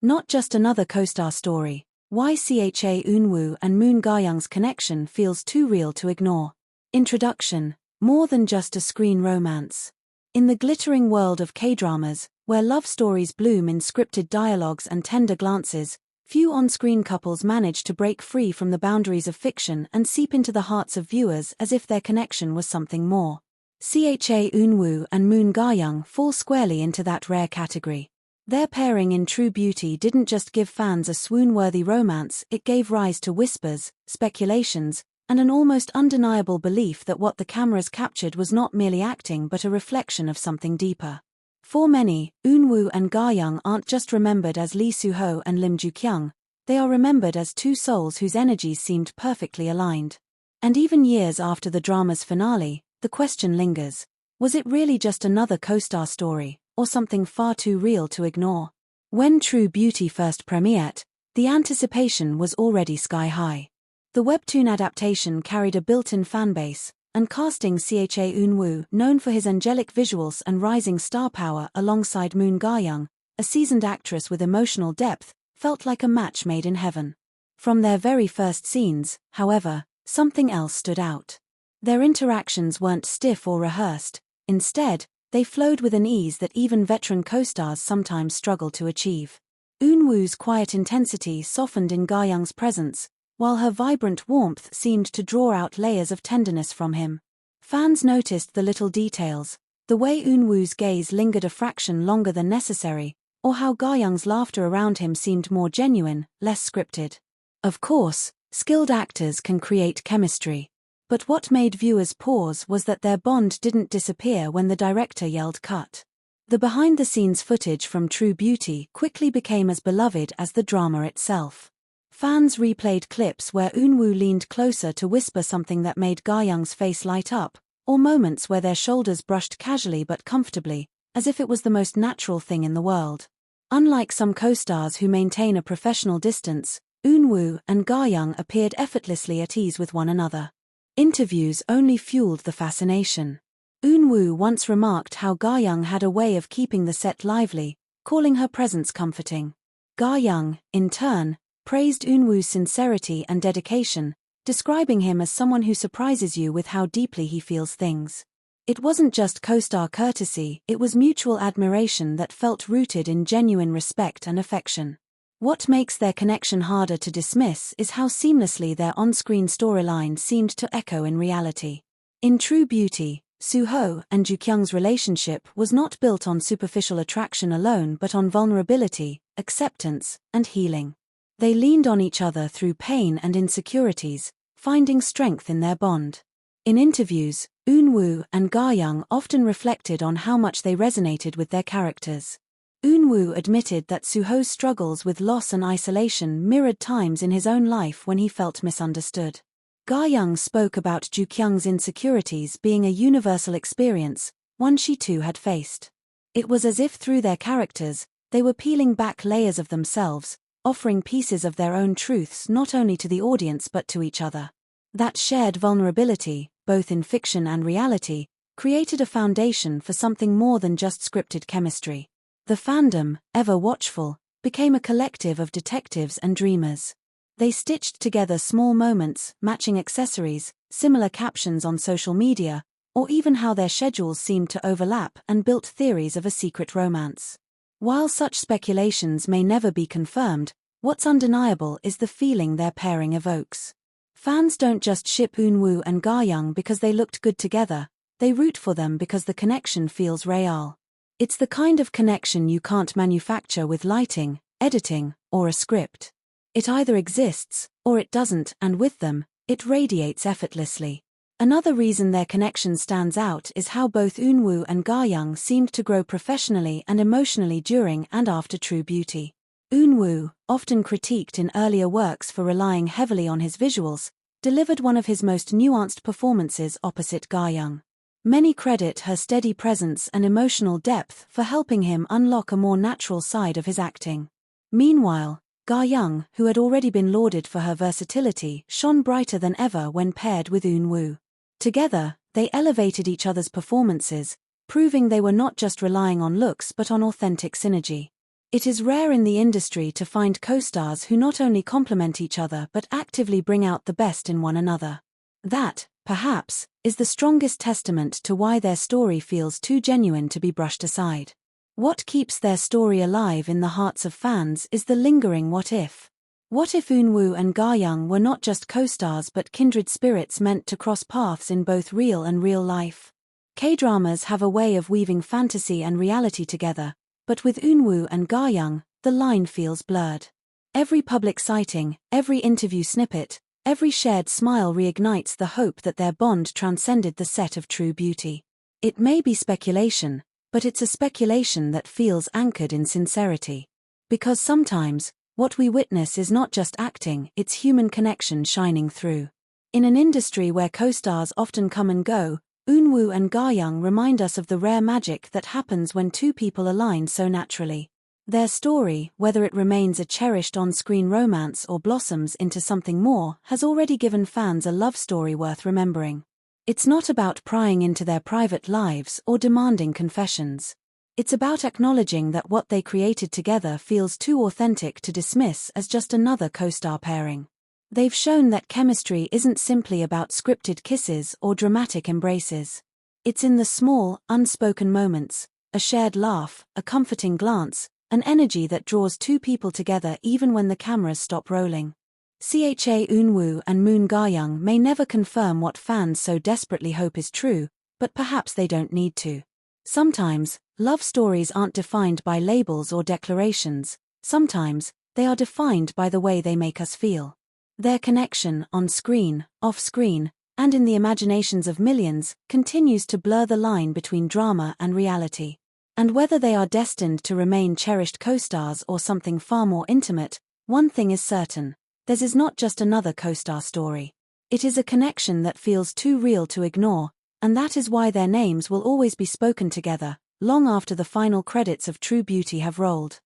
Not just another co-star story. Why Cha Eun-woo and Moon Ga-young's connection feels too real to ignore. Introduction. More than just a screen romance. In the glittering world of K-dramas, where love stories bloom in scripted dialogues and tender glances, few on-screen couples manage to break free from the boundaries of fiction and seep into the hearts of viewers as if their connection was something more. Cha Eun-woo and Moon Ga-young fall squarely into that rare category. Their pairing in True Beauty didn't just give fans a swoon-worthy romance, it gave rise to whispers, speculations, and an almost undeniable belief that what the cameras captured was not merely acting but a reflection of something deeper. For many, Eun-woo and Ga-young aren't just remembered as Lee Soo-ho and Lim Joo-kyung, they are remembered as two souls whose energies seemed perfectly aligned. And even years after the drama's finale, the question lingers: was it really just another co-star story, or something far too real to ignore? When True Beauty first premiered, the anticipation was already sky-high. The webtoon adaptation carried a built-in fanbase, and casting Cha Eun-woo, known for his angelic visuals and rising star power alongside Moon Ga-young, a seasoned actress with emotional depth, felt like a match made in heaven. From their very first scenes, however, something else stood out. Their interactions weren't stiff or rehearsed. Instead, they flowed with an ease that even veteran co-stars sometimes struggle to achieve. Eun-woo's quiet intensity softened in Ga-young's presence, while her vibrant warmth seemed to draw out layers of tenderness from him. Fans noticed the little details, the way Eun-woo's gaze lingered a fraction longer than necessary, or how Ga-young's laughter around him seemed more genuine, less scripted. Of course, skilled actors can create chemistry. But what made viewers pause was that their bond didn't disappear when the director yelled cut. The behind-the-scenes footage from True Beauty quickly became as beloved as the drama itself. Fans replayed clips where Eun-woo leaned closer to whisper something that made Ga-young's face light up, or moments where their shoulders brushed casually but comfortably, as if it was the most natural thing in the world. Unlike some co-stars who maintain a professional distance, Eun-woo and Ga-young appeared effortlessly at ease with one another. Interviews only fueled the fascination. Eun-woo once remarked how Ga-young had a way of keeping the set lively, calling her presence comforting. Ga-young, in turn, praised Eun-woo's sincerity and dedication, describing him as someone who surprises you with how deeply he feels things. It wasn't just co-star courtesy, it was mutual admiration that felt rooted in genuine respect and affection. What makes their connection harder to dismiss is how seamlessly their on-screen storyline seemed to echo in reality. In True Beauty, Soo-ho and Joo-kyung's relationship was not built on superficial attraction alone but on vulnerability, acceptance, and healing. They leaned on each other through pain and insecurities, finding strength in their bond. In interviews, Eun-woo and Ga-young often reflected on how much they resonated with their characters. Eun-woo admitted that Soo-ho's struggles with loss and isolation mirrored times in his own life when he felt misunderstood. Ga-young spoke about Joo-kyung's insecurities being a universal experience, one she too had faced. It was as if through their characters, they were peeling back layers of themselves, offering pieces of their own truths not only to the audience but to each other. That shared vulnerability, both in fiction and reality, created a foundation for something more than just scripted chemistry. The fandom, ever watchful, became a collective of detectives and dreamers. They stitched together small moments, matching accessories, similar captions on social media, or even how their schedules seemed to overlap and built theories of a secret romance. While such speculations may never be confirmed, what's undeniable is the feeling their pairing evokes. Fans don't just ship Eun-woo and Ga-young because they looked good together, they root for them because the connection feels real. It's the kind of connection you can't manufacture with lighting, editing, or a script. It either exists, or it doesn't, and with them, it radiates effortlessly. Another reason their connection stands out is how both Eun-woo and Ga-young seemed to grow professionally and emotionally during and after True Beauty. Eun-woo, often critiqued in earlier works for relying heavily on his visuals, delivered one of his most nuanced performances opposite Ga-young. Many credit her steady presence and emotional depth for helping him unlock a more natural side of his acting. Meanwhile, Ga-young, who had already been lauded for her versatility, shone brighter than ever when paired with Eun-woo. Together, they elevated each other's performances, proving they were not just relying on looks but on authentic synergy. It is rare in the industry to find co-stars who not only complement each other but actively bring out the best in one another. That, perhaps, is the strongest testament to why their story feels too genuine to be brushed aside. What keeps their story alive in the hearts of fans is the lingering what if. What if Eunwoo and Ga Young were not just co-stars but kindred spirits meant to cross paths in both real and real life? K-dramas have a way of weaving fantasy and reality together, but with Eunwoo and Ga Young, the line feels blurred. Every public sighting, every interview snippet, every shared smile reignites the hope that their bond transcended the set of True Beauty. It may be speculation, but it's a speculation that feels anchored in sincerity. Because sometimes, what we witness is not just acting, it's human connection shining through. In an industry where co-stars often come and go, Eunwoo and Ga Young remind us of the rare magic that happens when two people align so naturally. Their story, whether it remains a cherished on-screen romance or blossoms into something more, has already given fans a love story worth remembering. It's not about prying into their private lives or demanding confessions. It's about acknowledging that what they created together feels too authentic to dismiss as just another co-star pairing. They've shown that chemistry isn't simply about scripted kisses or dramatic embraces. It's in the small, unspoken moments, a shared laugh, a comforting glance, an energy that draws two people together even when the cameras stop rolling. Cha Eunwoo and Moon Ga-young may never confirm what fans so desperately hope is true, but perhaps they don't need to. Sometimes, love stories aren't defined by labels or declarations. Sometimes, they are defined by the way they make us feel. Their connection, on screen, off screen, and in the imaginations of millions, continues to blur the line between drama and reality. And whether they are destined to remain cherished co-stars or something far more intimate, one thing is certain: theirs is not just another co-star story. It is a connection that feels too real to ignore, and that is why their names will always be spoken together, long after the final credits of True Beauty have rolled.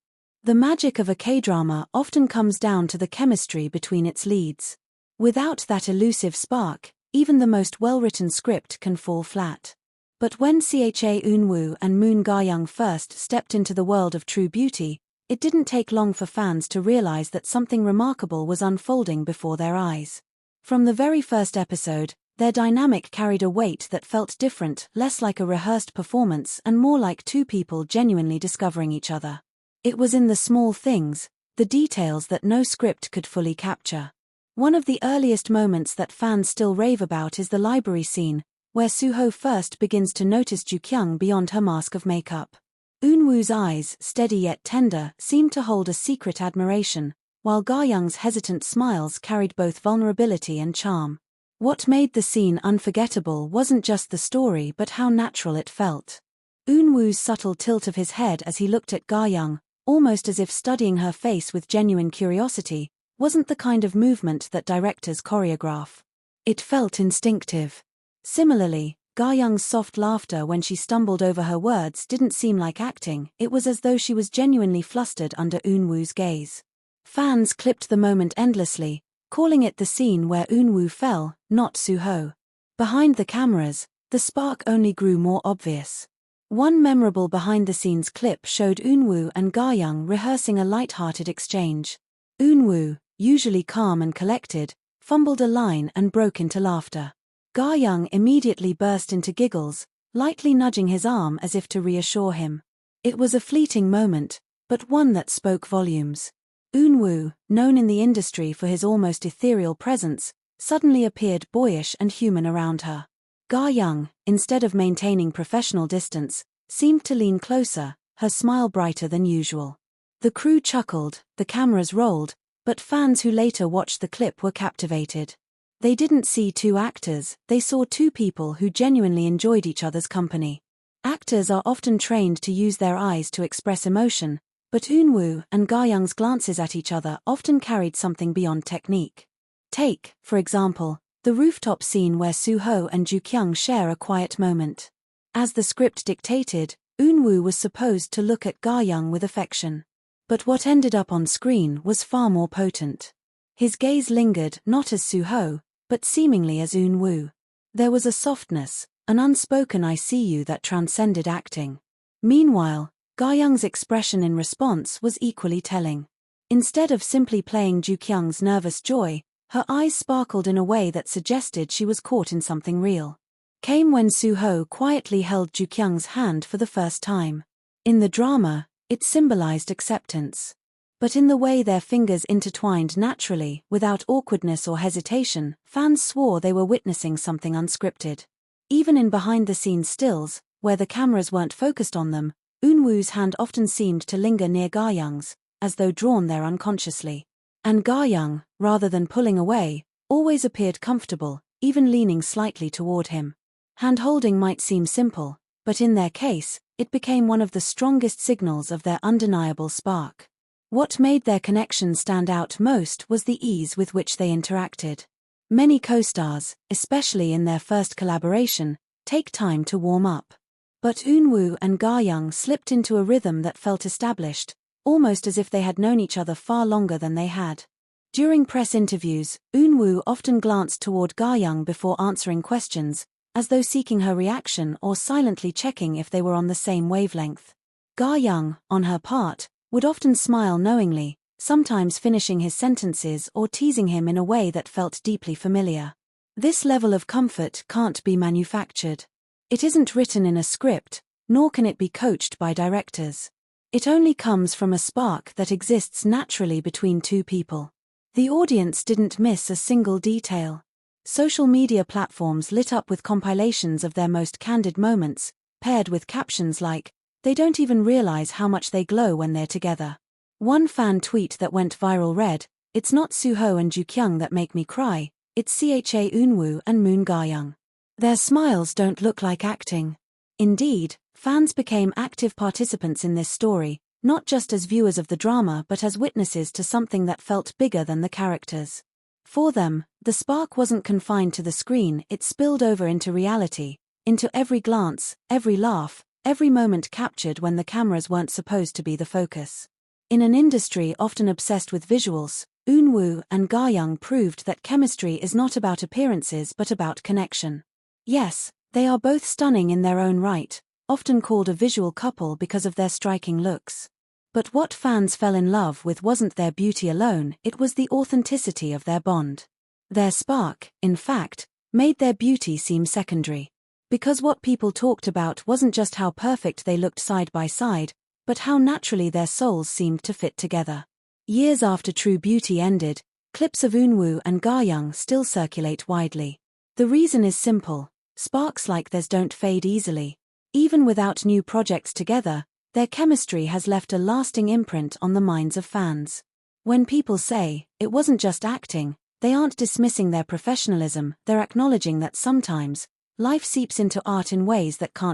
The magic of a K-drama often comes down to the chemistry between its leads. Without that elusive spark, even the most well-written script can fall flat. But when Cha Eunwoo and Moon Ga-young first stepped into the world of True Beauty, it didn't take long for fans to realize that something remarkable was unfolding before their eyes. From the very first episode, their dynamic carried a weight that felt different, less like a rehearsed performance and more like two people genuinely discovering each other. It was in the small things, the details that no script could fully capture. One of the earliest moments that fans still rave about is the library scene, where Suho first begins to notice Ju-kyung beyond her mask of makeup. Eunwoo's eyes, steady yet tender, seemed to hold a secret admiration, while Ga-young's hesitant smiles carried both vulnerability and charm. What made the scene unforgettable wasn't just the story but how natural it felt. Eunwoo's subtle tilt of his head as he looked at Ga-young, almost as if studying her face with genuine curiosity, wasn't the kind of movement that directors choreograph. It felt instinctive. Similarly, Ga-young's soft laughter when she stumbled over her words didn't seem like acting, it was as though she was genuinely flustered under Eunwoo's gaze. Fans clipped the moment endlessly, calling it the scene where Eunwoo fell, not Suho. Behind the cameras, the spark only grew more obvious. One memorable behind-the-scenes clip showed Eunwoo and Ga-young rehearsing a light-hearted exchange. Eunwoo, usually calm and collected, fumbled a line and broke into laughter. Ga-young immediately burst into giggles, lightly nudging his arm as if to reassure him. It was a fleeting moment, but one that spoke volumes. Eunwoo, known in the industry for his almost ethereal presence, suddenly appeared boyish and human around her. Ga-young, instead of maintaining professional distance, seemed to lean closer, her smile brighter than usual. The crew chuckled, the cameras rolled, but fans who later watched the clip were captivated. They didn't see two actors, they saw two people who genuinely enjoyed each other's company. Actors are often trained to use their eyes to express emotion, but Eunwoo and Ga-young's glances at each other often carried something beyond technique. Take, for example, the rooftop scene where Suho and Ju-kyung share a quiet moment. As the script dictated, Eunwoo was supposed to look at Ga-young with affection. But what ended up on screen was far more potent. His gaze lingered not as Suho, but seemingly as Eunwoo. There was a softness, an unspoken "I see you" that transcended acting. Meanwhile, Ga-young's expression in response was equally telling. Instead of simply playing Ju-kyung's nervous joy, her eyes sparkled in a way that suggested she was caught in something real. Came when Soo-ho quietly held Ju-kyung's hand for the first time. In the drama, it symbolized acceptance. But in the way their fingers intertwined naturally, without awkwardness or hesitation, fans swore they were witnessing something unscripted. Even in behind-the-scenes stills, where the cameras weren't focused on them, Eunwoo's hand often seemed to linger near Ga-young's, as though drawn there unconsciously. And Ga-young, rather than pulling away, always appeared comfortable, even leaning slightly toward him. Hand-holding might seem simple, but in their case, it became one of the strongest signals of their undeniable spark. What made their connection stand out most was the ease with which they interacted. Many co-stars, especially in their first collaboration, take time to warm up. But Eunwoo and Ga-young slipped into a rhythm that felt established, almost as if they had known each other far longer than they had. During press interviews, Eunwoo often glanced toward Ga-young before answering questions, as though seeking her reaction or silently checking if they were on the same wavelength. Ga-young, on her part, would often smile knowingly, sometimes finishing his sentences or teasing him in a way that felt deeply familiar. This level of comfort can't be manufactured. It isn't written in a script, nor can it be coached by directors. It only comes from a spark that exists naturally between two people. The audience didn't miss a single detail. Social media platforms lit up with compilations of their most candid moments, paired with captions like, "They don't even realize how much they glow when they're together." One fan tweet that went viral read, "It's not Soo-ho and Ju-kyung that make me cry, it's Cha Eunwoo and Moon Ga-young. Their smiles don't look like acting." Indeed, fans became active participants in this story, not just as viewers of the drama but as witnesses to something that felt bigger than the characters. For them, the spark wasn't confined to the screen, it spilled over into reality, into every glance, every laugh, every moment captured when the cameras weren't supposed to be the focus. In an industry often obsessed with visuals, Eunwoo and Ga-young proved that chemistry is not about appearances but about connection. Yes, they are both stunning in their own right, often called a visual couple because of their striking looks. But what fans fell in love with wasn't their beauty alone, it was the authenticity of their bond. Their spark, in fact, made their beauty seem secondary. Because what people talked about wasn't just how perfect they looked side by side, but how naturally their souls seemed to fit together. Years after True Beauty ended, clips of Eunwoo and Ga-young still circulate widely. The reason is simple: sparks like theirs don't fade easily. Even without new projects together, their chemistry has left a lasting imprint on the minds of fans. When people say, "It wasn't just acting," they aren't dismissing their professionalism, they're acknowledging that sometimes, life seeps into art in ways that can't